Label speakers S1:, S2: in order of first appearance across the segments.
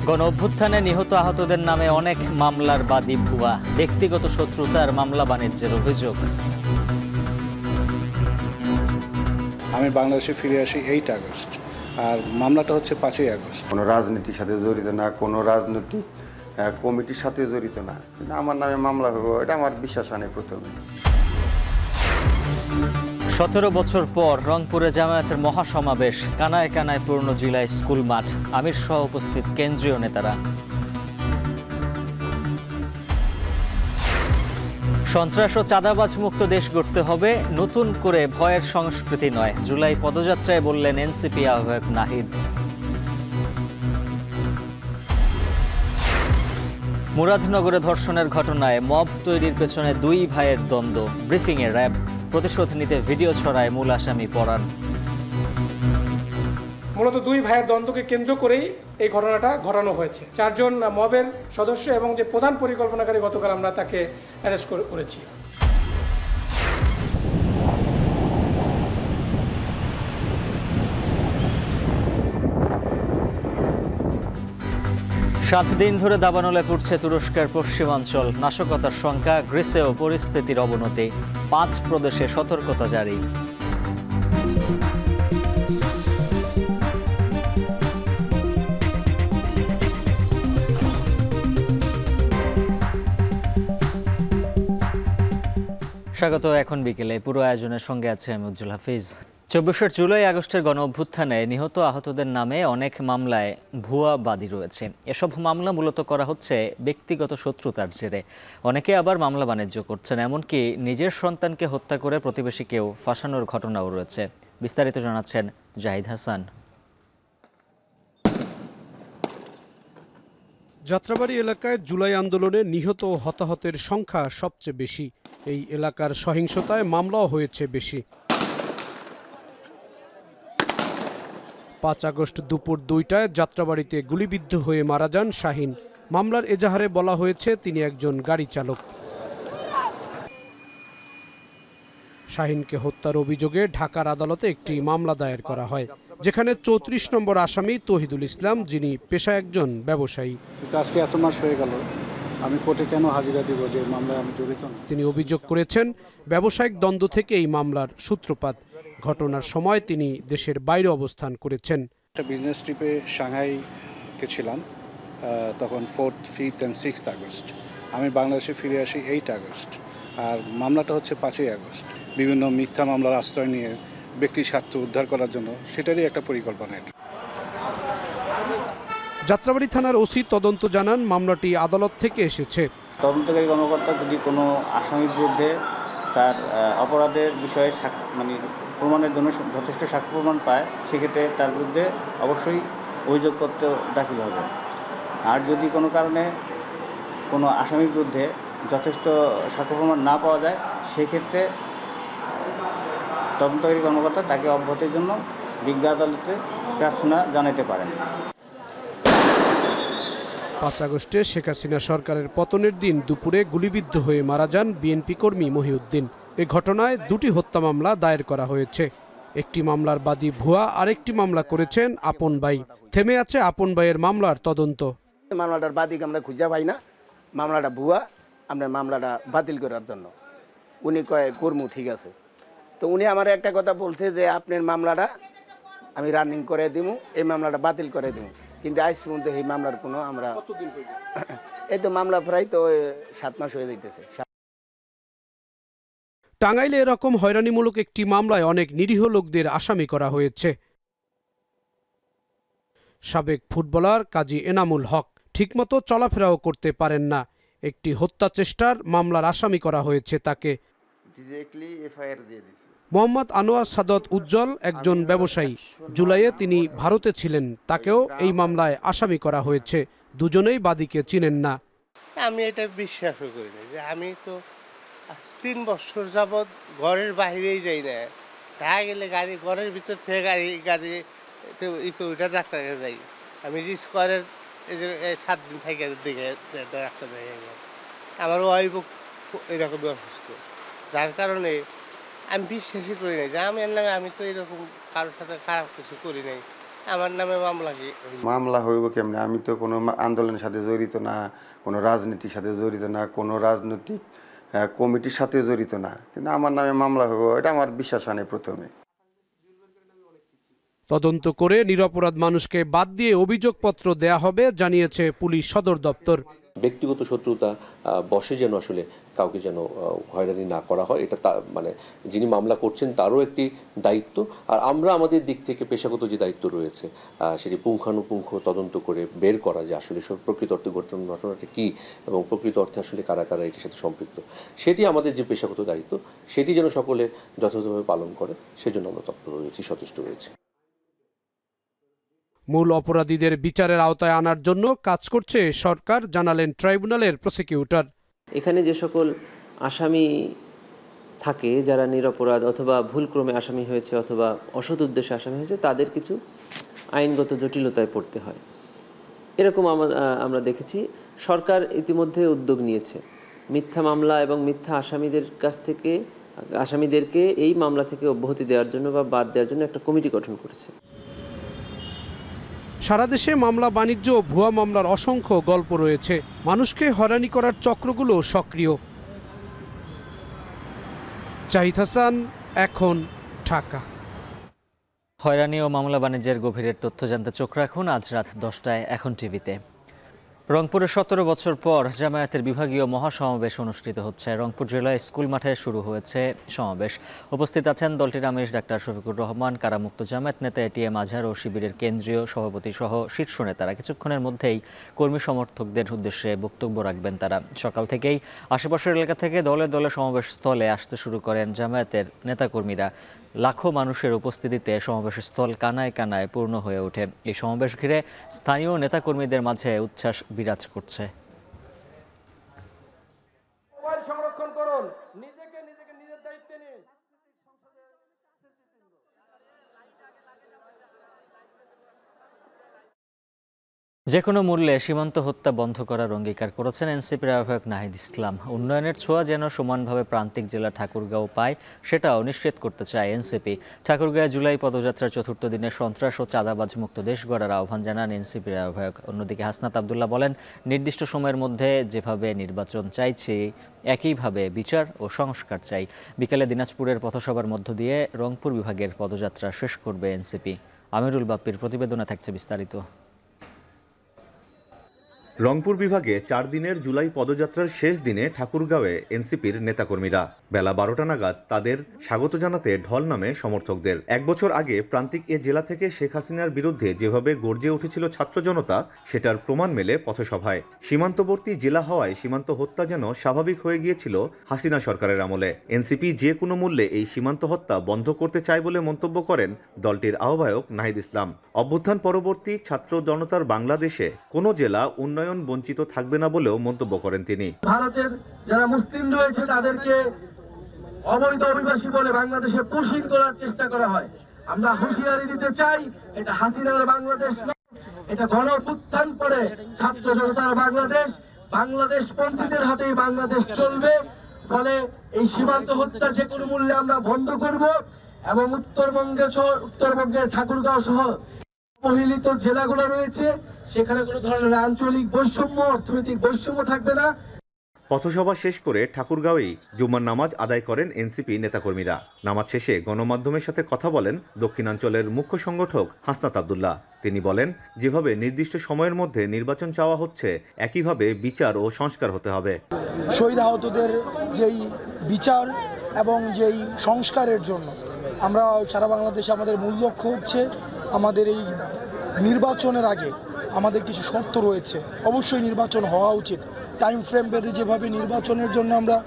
S1: গণ অভ্যুত্থানে নিহত আহতদের নামে অনেক মামলার বাদী ভুয়া, ব্যক্তিগত শত্রুতার মামলা বাণিজ্যের অভিযোগ।
S2: আমি বাংলাদেশে ফিরে আসি 8 আগস্ট, আর মামলাটা হচ্ছে 5ই আগস্ট।
S3: কোনো রাজনীতির সাথে জড়িত না, কোনো রাজনৈতিক কমিটির সাথে জড়িত না, আমার নামে মামলা হবে এটা আমার বিশ্বাস হয় না। প্রথমে
S1: 17 বছর পর রংপুরে জামায়াতের মহাসমাবেশ, কানায় কানায় পূর্ণ জেলায় স্কুল মাঠ, আমির সহ উপস্থিত কেন্দ্রীয় নেতারা। সন্ত্রাস ও চাঁদাবাজ মুক্ত দেশ গড়তে হবে, নতুন করে ভয়ের সংস্কৃতি নয়, জুলাই পদযাত্রায় বললেন এনসিপি আহ্বায়ক নাহিদ। মুরাদনগরে ধর্ষণের ঘটনায় মব তৈরির পেছনে দুই ভাইয়ের দ্বন্দ্ব, ব্রিফিংয়ে র্যাব, প্রতিশোধ নিতে ভিডিও ছড়ায় মূল আসামি পরাণ।
S4: মূলত দুই ভাইয়ের দ্বন্দ্বকে কেন্দ্র করেই এই ঘটনাটা ঘটানো হয়েছে। 4 জন মবের সদস্য এবং যে প্রধান পরিকল্পনাকারী গতকাল আমরা তাকে অ্যারেস্ট করেছি।
S1: সাত দিন ধরে দাবানলে পড়ছে তুরস্কের পশ্চিমাঞ্চল, নাশকতার শঙ্কা, গ্রিসেও পরিস্থিতির অবনতি, 5 প্রদেশে সতর্কতা জারি। স্বাগত। এখন বিকেলে পুরো আয়োজনের সঙ্গে আছে আমি উজ্জ্বল হাফিজ। 24 জুলাই আগস্টের গণ অভ্যুত্থানে নিহত আহতদের নামে অনেক মামলায় ভুয়া বাদী রয়েছে। এসব মামলা মূলত করা হচ্ছে ব্যক্তিগত শত্রুতার জেরে। অনেকে আবার মামলা বাণিজ্য করছেন, এমনকি নিজের সন্তানকে হত্যা করে প্রতিবেশীকেও ফাঁসানোর ঘটনাও রয়েছে। বিস্তারিত জানাচ্ছেন জাহিদ হাসান।
S5: যাত্রাবাড়ি এলাকায় জুলাই আন্দোলনে নিহত ও হতাহতের সংখ্যা সবচেয়ে বেশি। এই এলাকার সহিংসতায় মামলাও হয়েছে বেশি। 5 আগস্ট দুপুর 2টায় যাত্রাবাড়িতে গুলিবিদ্ধ হয়ে মারা যান শাহিন। মামলার এজাহারে বলা হয়েছে তিনি একজন গাড়ি চালক। শাহিনকে হত্যার অভিযোগে ঢাকার আদালতে একটি মামলা দায়ের করা হয়, যেখানে 34 নম্বর আসামি তহিদুল ইসলাম, যিনি পেশায় একজন ব্যবসায়ী।
S2: কিন্তু আজকে এত মাস হয়ে গেল, আমি কোর্টে কেন হাজিরা দিব যে মামলায় আমি জড়িত না?
S5: তিনি অভিযোগ করেছেন ব্যবসায়িক দ্বন্দ্ব থেকে এই মামলার সূত্রপাত। ঘটনার সময় তিনি দেশের বাইরে অবস্থান করেছেন।
S2: একটা বিজনেস ট্রিপে সাংহাইতে ছিলাম, তখন 4th, 5th and 6th August. আমি বাংলাদেশে ফিরে আসি 8 আগস্ট, আর মামলাটা হচ্ছে 5ই আগস্ট। বিভিন্ন মিথ্যা মামলার আশ্রয় নিয়ে ব্যক্তির স্বার্থ উদ্ধার করার জন্য সেটারই একটা পরিকল্পনা এটা।
S5: যাত্রাবাড়ি থানার ওসি তদন্ত জানান, মামলাটি আদালত থেকে এসেছে।
S6: তদন্তকারী কর্মকর্তা যদি কোনো আসামির বিরুদ্ধে তার অপরাধের বিষয়ে প্রমাণের জন্য যথেষ্ট সাক্ষ্য প্রমাণ পায়, সেক্ষেত্রে তার বিরুদ্ধে অবশ্যই অভিযোগপত্র দাখিল হবে। আর যদি কোনো কারণে কোনো আসামির বিরুদ্ধে যথেষ্ট সাক্ষ্য প্রমাণ না পাওয়া যায়, সেক্ষেত্রে তদন্তকারী কর্মকর্তা তাকে অব্যাহতির জন্য বিজ্ঞ আদালতে প্রার্থনা জানাতে পারেন।
S5: 5 আগস্টে শেখ হাসিনা সরকারের পতনের দিন দুপুরে গুলিবিদ্ধ হয়ে মারা যান বিএনপি কর্মী মহিউদ্দিন। এ ঘটনায় 2টি হত্যা মামলা দায়ের করা হয়েছে। একটি মামলার বাদী ভুয়া, আরেকটি মামলা করেছেন আপন ভাই। থেমে আছে আপন ভাইয়ের মামলার তদন্ত।
S7: মামলাটার বাদীকে আমরা খুঁজে পাই না, মামলাটা ভুয়া, আমরা মামলাটা বাতিল করার জন্য উনি কয় কর্মু ঠিক আছে। তো উনি আমার একটা কথা বলছে যে আপনার মামলাটা আমি রানিং করে দিব, এই মামলাটা বাতিল করে দিব। কিন্তু আজ পর্যন্ত এই মামলার কোনো আমরা এই তো মামলা প্রায় তো 7 মাস হয়ে যাইতেছে।
S5: টাঙ্গাইলে এরকম হয়রানিমূলক একটি মামলায় অনেক নিরীহ লোকদের আসামি করা হয়েছে। সাবেক ফুটবলার কাজী এনামুল হক ঠিকমতো চলাফেরাও করতে পারেন না। একটি হত্যা চেষ্টার মামলার আসামি করা হয়েছে তাকে। মোহাম্মদ আনোয়ার সাদত উজ্জ্বল একজন ব্যবসায়ী। জুলাইয়ে তিনি ভারতে ছিলেন, তাকেও এই মামলায় আসামি করা হয়েছে। দুজনেই বাদীকে চিনেন না।
S8: আমি এটা বিশ্বাস করি না যে আমি তো 3 বছর যাবৎ ঘরের বাইরেই যাই না। দেখা গেলে গাড়ি ঘরের ভিতর থেকে গাড়ি ওইটা ডাক্তার কাছে যাই। আমি রিস্কোয়ারের 7 দিন থেকে দেখে ডাক্তার দেখে গেলাম। আমার ওয়াইফও এরকমই অসুস্থ, যার কারণে আমি বিশ্বাসই করি নাই যে আমি এর নামে আমি তো এরকম কারোর সাথে খারাপ কিছু করি নাই। আমার নামে মামলা কি
S3: মামলা হইব কেমনে? আমি তো কোনো আন্দোলনের সাথে জড়িত না, কোনো রাজনীতির সাথে জড়িত না, কোনো রাজনৈতিক কমিটির সাথে জড়িত না, কিন্তু আমার নামে মামলা হইব এটা আমার বিশ্বাস হয় না প্রথমে।
S5: তদন্ত করে নিরপরাধ মানুষকে বাদ দিয়ে অভিযোগপত্র দেয়া হবে জানিয়েছে পুলিশ সদর দপ্তর।
S9: ব্যক্তিগত শত্রুতা বসে যেন আসলে কাউকে যেন হয়রানি না করা হয়, এটা মানে যিনি মামলা করছেন তারও একটি দায়িত্ব। আর আমরা আমাদের দিক থেকে পেশাগত যে দায়িত্ব রয়েছে সেটি পুঙ্খানুপুঙ্খ তদন্ত করে বের করা যে আসলে প্রকৃত অর্থে ঘটনাটা কী এবং প্রকৃত অর্থে আসলে কারা কারা এটির সাথে সম্পৃক্ত, সেটি আমাদের যে পেশাগত দায়িত্ব সেটি যেন সকলে যথাযথভাবে পালন করে সেজন্য আমরা তৎপর রয়েছি, সচেষ্ট রয়েছি।
S5: মূল অপরাধীদের বিচারের আওতায় আনার জন্য কাজ করছে সরকার, জানালেন ট্রাইব্যুনালের প্রসিকিউটর।
S10: এখানে যে সকল আসামি থাকে যারা নিরপরাধ অথবা ভুলক্রমে আসামি হয়েছে অথবা অসৎ উদ্দেশ্যে আসামি হয়েছে, তাদের কিছু আইনগত জটিলতায় পড়তে হয়। এরকম আমরা দেখেছি। সরকার ইতিমধ্যে উদ্যোগ নিয়েছে মিথ্যা মামলা এবং মিথ্যা আসামিদেরকে এই মামলা থেকে অব্যাহতি দেওয়ার জন্য বা বাদ দেওয়ার জন্য একটা কমিটি গঠন করেছে।
S5: সারা দেশে মামলা বাণিজ্য ও ভুয়া মামলার অসংখ্য গল্প রয়েছে। মানুষকে হয়রানি করার চক্রগুলো সক্রিয়। জাহিদ হাসান, এখন, ঢাকা।
S1: হয়রানি ও মামলা বাণিজ্যের গভীরের তথ্য জানতে চোখ রাখুন আজ রাত 10টায় এখন টিভিতে। রংপুরে 17 বছর পর জামায়াতের বিভাগীয় মহাসমাবেশ অনুষ্ঠিত হচ্ছে। রংপুর জেলায় স্কুল মাঠে শুরু হয়েছে সমাবেশ। উপস্থিত আছেন দলটির আমির ডাক্তার শফিকুর রহমান, কারামুক্ত জামায়াত নেতা এটিএম আজহার ও শিবিরের কেন্দ্রীয় সভাপতি সহ শীর্ষ নেতারা। কিছুক্ষণের মধ্যেই কর্মী সমর্থকদের উদ্দেশ্যে বক্তব্য রাখবেন তারা। সকাল থেকেই আশেপাশের এলাকা থেকে দলে দলে সমাবেশ স্থলে আসতে শুরু করেন জামায়াতের নেতাকর্মীরা। লাখো মানুষের উপস্থিতিতে সমাবেশ স্থল কানায় কানায় পূর্ণ হয়ে ওঠে। এই সমাবেশ ঘিরে স্থানীয় নেতাকর্মীদের মাঝে উচ্ছ্বাস বিরাজ করছে।
S4: সংরক্ষণ করুন, নিজেকে নিজের দায়িত্বে নিন।
S1: যে কোনো মূল্যে সীমান্ত হত্যা বন্ধ করার অঙ্গীকার করেছেন এনসিপির আহ্বায়ক নাহিদ ইসলাম। উন্নয়নের ছোঁয়া যেন সমানভাবে প্রান্তিক জেলা ঠাকুরগাঁও পায়, সেটাও নিশ্চিত করতে চায় এনসিপি। ঠাকুরগাঁও জুলাই পদযাত্রার 4র্থ দিনে সন্ত্রাস ও চাঁদাবাজ মুক্ত দেশ গড়ার আহ্বান জানান এনসিপির আহ্বায়ক। অন্যদিকে হাসনাত আবদুল্লাহ বলেন, নির্দিষ্ট সময়ের মধ্যে যেভাবে নির্বাচন চাইছি একইভাবে বিচার ও সংস্কার চাই। বিকেলে দিনাজপুরের পথসভার মধ্য দিয়ে রংপুর বিভাগের পদযাত্রা শেষ করবে এনসিপি। আমিরুল বাপ্পির প্রতিবেদনে থাকছে বিস্তারিত।
S11: রংপুর বিভাগে 4 দিনের জুলাই পদযাত্রার শেষ দিনে ঠাকুরগাঁওয়ে এনসিপির নেতাকর্মীরা বেলা 12টা নাগাদ তাদের স্বাগত জানাতে ঢল নামে সমর্থকদের। 1 বছর আগে প্রান্তিক এ জেলা থেকে শেখ হাসিনার বিরুদ্ধে যেভাবে গর্জে উঠেছিল ছাত্র জনতা, সেটার প্রমাণ মেলে পথসভায়। সীমান্তবর্তী জেলা হওয়ায় সীমান্ত হত্যা যেন স্বাভাবিক হয়ে গিয়েছিল হাসিনা সরকারের আমলে। এনসিপি যে কোনো মূল্যে এই সীমান্ত হত্যা বন্ধ করতে চায় বলে মন্তব্য করেন দলটির আহ্বায়ক নাহিদ ইসলাম। অভ্যুত্থান পরবর্তী ছাত্র জনতার বাংলাদেশে কোনো জেলা উন্নয়ন বঞ্চিত থাকবে না বলেও মন্তব্য করেন তিনি।
S12: ভারতের যারা মুসলিম রয়েছে তাদেরকে অবৈধ অভিবাসী বলে বাংলাদেশে পুষিং করার চেষ্টা করা হয়। আমরা হুঁশিয়ারি দিতে চাই, এটা হাসিনার বাংলাদেশ নয়, এটা গণঅভ্যুত্থান পরে ছাত্র জনতার বাংলাদেশ। বাংলাদেশ পন্থীদের হাতেই বাংলাদেশ চলবে। ফলে এই সীমান্ত হত্যা যে কোনো মূল্যে আমরা বন্ধ করব এবং উত্তরবঙ্গের ঠাকুরগাঁও সহ অবহেলিত জেলাগুলো রয়েছে, সেখানে কোনো ধরনের আঞ্চলিক বৈষম্য, অর্থনৈতিক বৈষম্য থাকবে না।
S11: পথসভা শেষ করে ঠাকুরগাঁওয়েই জুম্মার নামাজ আদায় করেন এনসিপি নেতাকর্মীরা। নামাজ শেষে গণমাধ্যমের সাথে কথা বলেন দক্ষিণাঞ্চলের মুখ্য সংগঠক হাসনাত আবদুল্লাহ। তিনি বলেন, যেভাবে নির্দিষ্ট সময়ের মধ্যে নির্বাচন চাওয়া হচ্ছে, একইভাবে বিচার ও সংস্কার হতে হবে।
S13: শহীদ আহতদের যেই বিচার এবং যেই সংস্কারের জন্য আমরা সারা বাংলাদেশে আমাদের মূল লক্ষ্য হচ্ছে, আমাদের এই নির্বাচনের আগে আমাদের কিছু শর্ত রয়েছে, অবশ্যই নির্বাচন হওয়া উচিত। টাইম ফ্রেম বেঁধে যেভাবে নির্বাচনের জন্য আমরা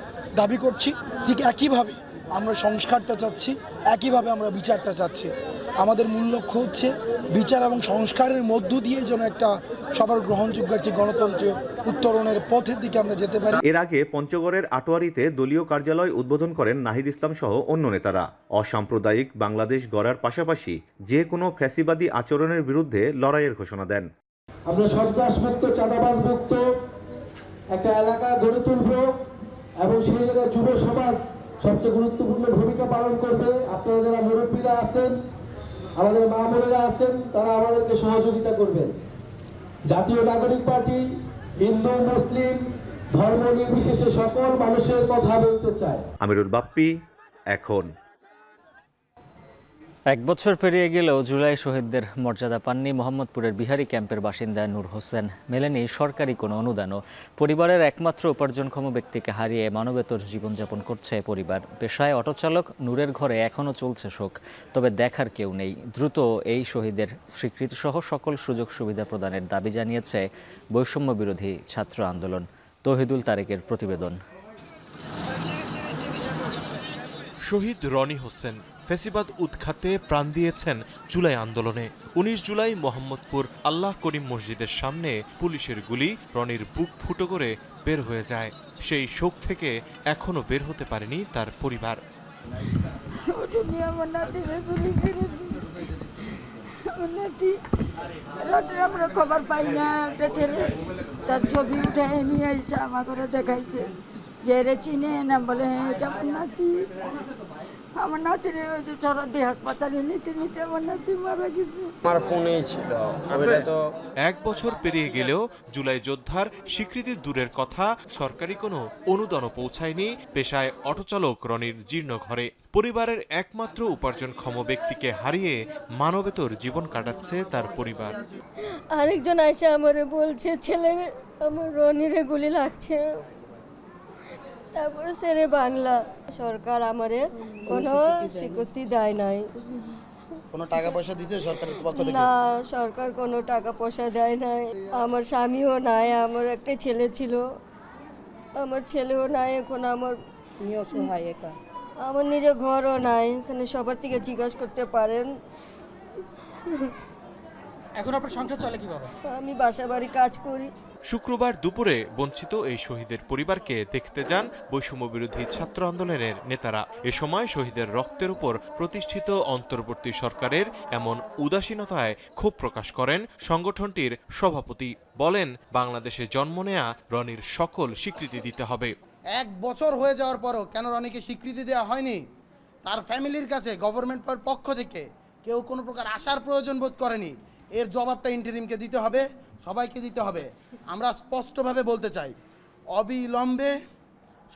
S13: দাবি করছি, ঠিক একইভাবে আমরা সংস্কারটা চাচ্ছি, একইভাবে আমরা বিচারটা চাচ্ছি। আমাদের মূল লক্ষ্য হচ্ছে বিচার এবং সংস্কারের মধ্য দিয়ে যেন একটা সবার গ্রহণযোগ্য একটি গণতন্ত্রের উত্তরণের পথের দিকে আমরা যেতে পারি।
S11: এর আগে পঞ্চগড়ের আটোয়ারিতে দলীয় কার্যালয় উদ্বোধন করেন নাহিদ ইসলাম সহ অন্য নেতারা। অসাম্প্রদায়িক বাংলাদেশ গড়ার পাশাপাশি যে কোনো ফ্যাসিবাদী আচরণের বিরুদ্ধে লড়াইয়ের ঘোষণা দেন।
S12: আমরা সন্ত্রাসমুক্ত, চাঁদাবাজ মুক্ত একটা এলাকা গড়ে তুলব এবং সেই জায়গায় যুব সমাজ সবচেয়ে গুরুত্বপূর্ণ ভূমিকা পালন করবে। আপনারা যারা মুরব্বীরা আছেন আমাদের মা বোনেরা আছেন, তারা আমাদেরকে সহযোগিতা করবেন। জাতীয় নাগরিক পার্টি হিন্দু মুসলিম ধর্ম নির্বিশেষে সকল মানুষের কথা বলতে চায়।
S11: আমিরুল বাপ্পি, এখন।
S1: এক বছর পেরিয়ে গেলেও জুলাই শহীদদের মর্যাদা পাননি মোহাম্মদপুরের বিহারি ক্যাম্পের বাসিন্দা নূর হোসেন। মেলেনি সরকারি কোনো অনুদানও। পরিবারের একমাত্র উপার্জনক্ষম ব্যক্তিকে হারিয়ে মানবেতর জীবনযাপন করছে পরিবার। পেশায় অটোচালক নূরের ঘরে এখনও চলছে শোক, তবে দেখার কেউ নেই। দ্রুত এই শহীদের স্বীকৃতিসহ সকল সুযোগ সুবিধা প্রদানের দাবি জানিয়েছে বৈষম্য বিরোধী ছাত্র আন্দোলন। তৌহিদুল তারেকের প্রতিবেদন।
S14: শহীদ রনি হোসেন ফ্যাসিবাদ উৎখাতে প্রাণ দিয়েছেন জুলাই আন্দোলনে। 19 জুলাই মোহাম্মদপুর আল্লাহ করিম মসজিদের সামনে পুলিশের গুলি রনির বুক ফুটো করে বের হয়ে যায়। সেই শোক থেকে এখনো বের হতে পারেনি তার পরিবার।
S15: আমরা খবর পাই না, একটা ছেলে তার ছবি উঠে নিয়ে এসে আমার করে দেখাইছে যে রে চিনে না, বলে এটা আমার নাতি। আমার নাতির সরদি হাসপাতালে নিতে নিতে আমার নাতি মারা গেছে।
S16: আমার ফোনেই ছিল।
S14: এক বছর পেরিয়ে গেলেও জুলাই যোদ্ধার স্বীকৃতি দূরের কথা, সরকারি কোনো অনুদানও পৌঁছায়নি পেশায় অটোচালক রনির জীর্ণ ঘরে। পরিবারের একমাত্র উপার্জনক্ষম ব্যক্তিকে হারিয়ে মানবেতর জীবন কাটাচ্ছে তার পরিবার।
S17: আরেকজন আইসা আমারে বলছে ছেলে আমার রনিরে গুলি লাগছে। তারপরে সেরে বাংলা সরকার আমারে কোনো স্বীকৃতি দেয় নাই।
S16: কোনো টাকা পয়সা দিয়েছে সরকারের পক্ষ থেকে?
S17: না, সরকার কোনো টাকা পয়সা দেয় নাই। আমার স্বামীও নাই, আমার একটা ছেলে ছিল, আমার ছেলেও নাই। এখন আমার অসহায় একা, আমার নিজের ঘরও নাই। এখানে সবার থেকে জিজ্ঞাসা করতে পারেন।
S18: এখন আপনার সংসার চলে কিভাবে?
S17: আমি বাসা বাড়ি কাজ করি।
S14: শুক্রবার দুপুরে বঞ্চিত এই শহীদের পরিবারকে দেখতে যান বৈষম্য বিরোধী ছাত্র আন্দোলনের নেতারা। এ সময় শহীদের রক্তের উপর প্রতিষ্ঠিত অন্তর্বর্তী সরকারের এমন উদাসীনতায় ক্ষোভ প্রকাশ করেন সংগঠনটির সভাপতি। বলেন, বাংলাদেশে জন্ম নেয়া রনির সকল স্বীকৃতি দিতে হবে।
S16: এক বছর হয়ে যাওয়ার পরও কেন রনিকে স্বীকৃতি দেওয়া হয়নি? তার ফ্যামিলির কাছে গভর্নমেন্টের পক্ষ থেকে কেউ কোনো প্রকার আশার প্রয়োজন বোধ করেনি। এর জবাবটা ইন্টারিমকে দিতে হবে, সবাইকে দিতে হবে। আমরা স্পষ্টভাবে বলতে চাই, অবিলম্বে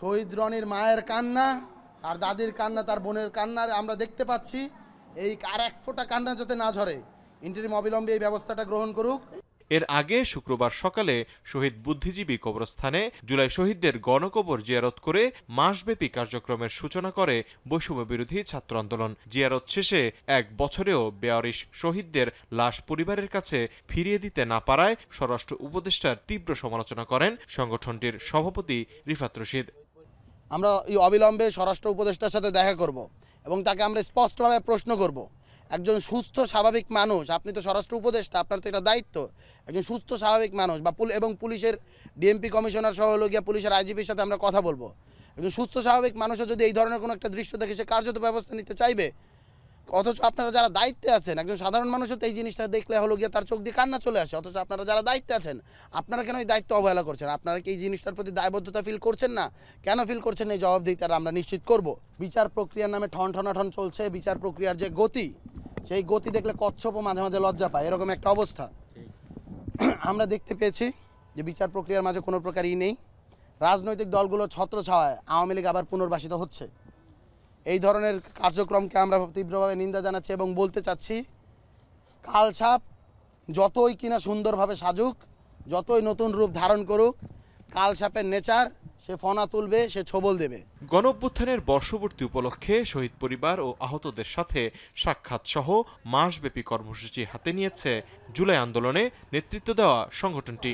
S16: শহীদ রনির মায়ের কান্না, তার দাদির কান্না, তার বোনের কান্না আমরা দেখতে পাচ্ছি। এই আর এক ফোঁটা কান্না যাতে না ঝরে, ইন্টারিম অবিলম্বে এই ব্যবস্থাটা গ্রহণ করুক।
S14: এর আগে শুক্রবার সকালে শহীদ বুদ্ধিজীবী কবরস্থানে জুলাই শহীদদের গণকবর জিয়ারত করে মাসব্যাপী কার্যক্রমের সূচনা করে বৈষম্য বিরোধী ছাত্র আন্দোলন। জিয়ারত শেষে এক বছরেও বেয়ারিশ শহীদদের লাশ পরিবারের কাছে ফিরিয়ে দিতে না পারায় স্বরাষ্ট্র উপদেষ্টার তীব্র সমালোচনা করেন সংগঠনটির সভাপতি রিফাত রশিদ।
S16: আমরা এই অবিলম্বে স্বরাষ্ট্র উপদেষ্টার সাথে দেখা করব এবং তাকে আমরা স্পষ্টভাবে প্রশ্ন করব, একজন সুস্থ স্বাভাবিক মানুষ, আপনি তো স্বরাষ্ট্র উপদেষ্টা, আপনার তো এটা দায়িত্ব, একজন সুস্থ স্বাভাবিক মানুষ বা এবং পুলিশের ডিএমপি কমিশনার সহ গিয়া পুলিশের আইজিপির সাথে আমরা কথা বলবো। একজন সুস্থ স্বাভাবিক মানুষও যদি এই ধরনের কোনো একটা দৃশ্য দেখে সে কার্যত ব্যবস্থা নিতে চাইবে, অথচ আপনারা যারা দায়িত্বে আছেন, একজন সাধারণ মানুষও তো এই জিনিসটা দেখলে হলো গিয়া তার চোখ দিয়ে কান্না চলে আসে। অথচ আপনারা যারা দায়িত্বে আছেন, আপনারা কেন এই দায়িত্ব অবহেলা করছেন? আপনারা কি এই জিনিসটার প্রতি দায়বদ্ধতা ফিল করছেন না? কেন ফিল করছেন? এই জবাবদিহিতা আমরা নিশ্চিত করব। বিচার প্রক্রিয়ার নামে ঠন চলছে। বিচার প্রক্রিয়ার যে গতি, সেই গতি দেখলে কচ্ছপও মাঝে মাঝে লজ্জা পায়, এরকম একটা অবস্থা আমরা দেখতে পেয়েছি যে বিচার প্রক্রিয়ার মাঝে কোনো প্রকারই নেই। রাজনৈতিক দলগুলোর ছত্রছায়ায় আওয়ামী লীগ আবার পুনর্বাসিত হচ্ছে। এই ধরনের কার্যক্রমকে আমরা তীব্রভাবে নিন্দা জানাচ্ছি এবং বলতে চাচ্ছি, কালসাপ যতই কিনা সুন্দরভাবে সাজুক, যতই নতুন রূপ ধারণ করুক, কালসাপের নেচার, সে ফনা তুলবে, সে ছবল দেবে।
S14: গণঅভ্যুত্থানের বর্ষপূর্তি উপলক্ষে শহীদ পরিবার ও আহতদের সাথে সাক্ষাৎ সহ মাসব্যাপী কর্মসূচি হাতে নিয়েছে জুলাই আন্দোলনে নেতৃত্ব দেওয়া সংগঠনটি।